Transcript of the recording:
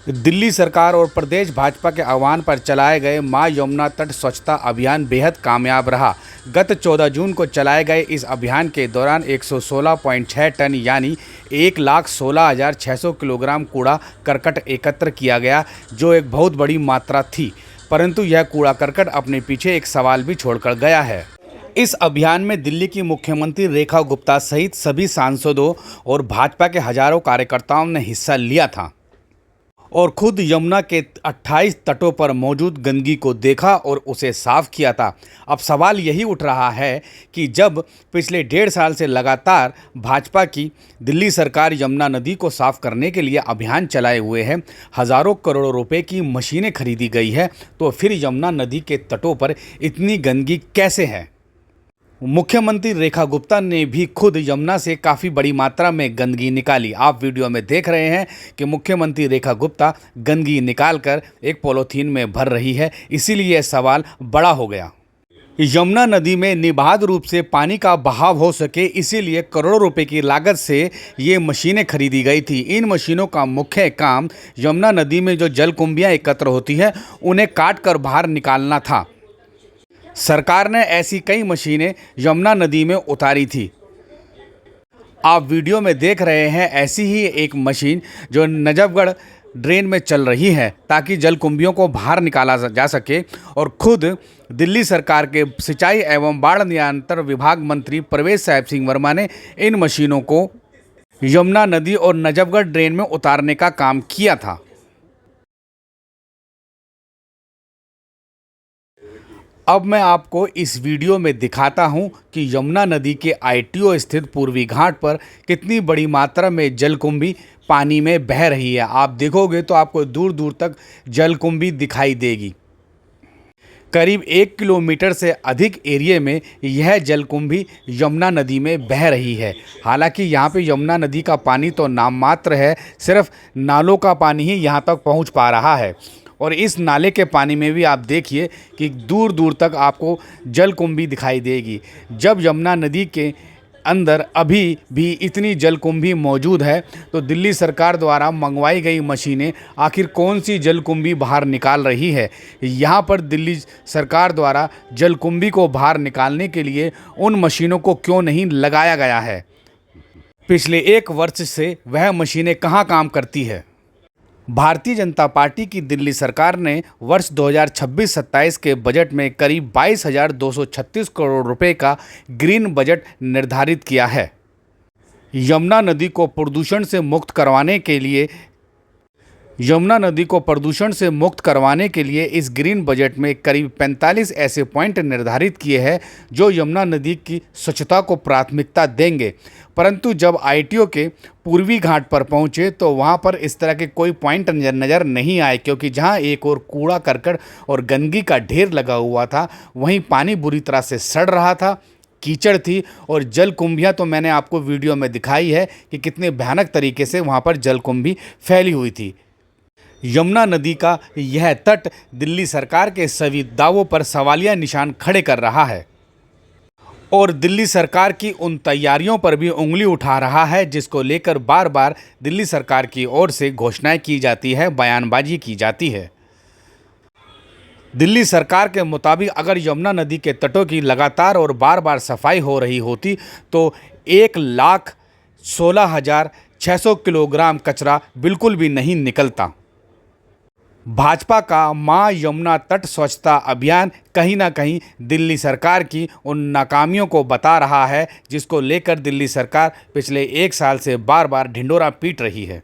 दिल्ली सरकार और प्रदेश भाजपा के आह्वान पर चलाए गए मां यमुना तट स्वच्छता अभियान बेहद कामयाब रहा। गत 14 जून को चलाए गए इस अभियान के दौरान 116.6 टन यानी 1,16,600 किलोग्राम कूड़ा करकट एकत्र किया गया, जो एक बहुत बड़ी मात्रा थी। परंतु यह कूड़ा करकट अपने पीछे एक सवाल भी छोड़कर गया है। इस अभियान में दिल्ली की मुख्यमंत्री रेखा गुप्ता सहित सभी सांसदों और भाजपा के हजारों कार्यकर्ताओं ने हिस्सा लिया था और खुद यमुना के 28 तटों पर मौजूद गंदगी को देखा और उसे साफ किया था। अब सवाल यही उठ रहा है कि जब पिछले 1.5 साल से लगातार भाजपा की दिल्ली सरकार यमुना नदी को साफ करने के लिए अभियान चलाए हुए है, हज़ारों करोड़ों रुपए की मशीनें खरीदी गई है, तो फिर यमुना नदी के तटों पर इतनी गंदगी कैसे है। मुख्यमंत्री रेखा गुप्ता ने भी खुद यमुना से काफ़ी बड़ी मात्रा में गंदगी निकाली। आप वीडियो में देख रहे हैं कि मुख्यमंत्री रेखा गुप्ता गंदगी निकालकर एक पॉलीथीन में भर रही है, इसीलिए यह सवाल बड़ा हो गया। यमुना नदी में निर्बाध रूप से पानी का बहाव हो सके, इसीलिए करोड़ों रुपए की लागत से ये मशीनें खरीदी गई थी। इन मशीनों का मुख्य काम यमुना नदी में जो जलकुंभियाँ एकत्र होती है उन्हें काट कर बाहर निकालना था। सरकार ने ऐसी कई मशीनें यमुना नदी में उतारी थी। आप वीडियो में देख रहे हैं ऐसी ही एक मशीन जो नजफगढ़ ड्रेन में चल रही है, ताकि जलकुंभियों को बाहर निकाला जा सके। और खुद दिल्ली सरकार के सिंचाई एवं बाढ़ नियंत्रण विभाग मंत्री प्रवेश साहिब सिंह वर्मा ने इन मशीनों को यमुना नदी और नजफगढ़ ड्रेन में उतारने का काम किया था। अब मैं आपको इस वीडियो में दिखाता हूं कि यमुना नदी के आईटीओ स्थित पूर्वी घाट पर कितनी बड़ी मात्रा में जलकुंभी पानी में बह रही है। आप देखोगे तो आपको दूर दूर तक जलकुंभी दिखाई देगी। करीब 1 किलोमीटर से अधिक एरिया में यह जलकुंभी यमुना नदी में बह रही है। हालांकि यहाँ पे यमुना नदी का पानी तो नाम मात्र है, सिर्फ नालों का पानी ही यहाँ तक पहुँच पा रहा है। और इस नाले के पानी में भी आप देखिए कि दूर दूर तक आपको जलकुंभी दिखाई देगी। जब यमुना नदी के अंदर अभी भी इतनी जलकुंभी मौजूद है, तो दिल्ली सरकार द्वारा मंगवाई गई मशीनें आखिर कौन सी जलकुंभी बाहर निकाल रही है। यहाँ पर दिल्ली सरकार द्वारा जलकुंभी को बाहर निकालने के लिए उन मशीनों को क्यों नहीं लगाया गया है। पिछले 1 वर्ष से वह मशीनें कहाँ काम करती है। भारतीय जनता पार्टी की दिल्ली सरकार ने वर्ष 2026-27 के बजट में करीब 22,236 करोड़ रुपए का ग्रीन बजट निर्धारित किया है। यमुना नदी को प्रदूषण से मुक्त करवाने के लिए इस ग्रीन बजट में करीब 45 ऐसे पॉइंट निर्धारित किए हैं जो यमुना नदी की स्वच्छता को प्राथमिकता देंगे। परंतु जब आईटीओ के पूर्वी घाट पर पहुंचे तो वहां पर इस तरह के कोई पॉइंट नज़र नहीं आए, क्योंकि जहां एक और कूड़ा करकट और गंदगी का ढेर लगा हुआ था, वहीं पानी बुरी तरह से सड़ रहा था, कीचड़ थी और जलकुंभियाँ तो मैंने आपको वीडियो में दिखाई है कि कितने भयानक तरीके से वहाँ पर जलकुंभी फैली हुई थी। यमुना नदी का यह तट दिल्ली सरकार के सभी दावों पर सवालिया निशान खड़े कर रहा है और दिल्ली सरकार की उन तैयारियों पर भी उंगली उठा रहा है, जिसको लेकर बार बार दिल्ली सरकार की ओर से घोषणाएं की जाती है, बयानबाजी की जाती है। दिल्ली सरकार के मुताबिक अगर यमुना नदी के तटों की लगातार और बार बार सफाई हो रही होती तो 1,16,600 किलोग्राम कचरा बिल्कुल भी नहीं निकलता। भाजपा का मां यमुना तट स्वच्छता अभियान कहीं ना कहीं दिल्ली सरकार की उन नाकामियों को बता रहा है, जिसको लेकर दिल्ली सरकार पिछले 1 साल से बार बार ढिंढोरा पीट रही है।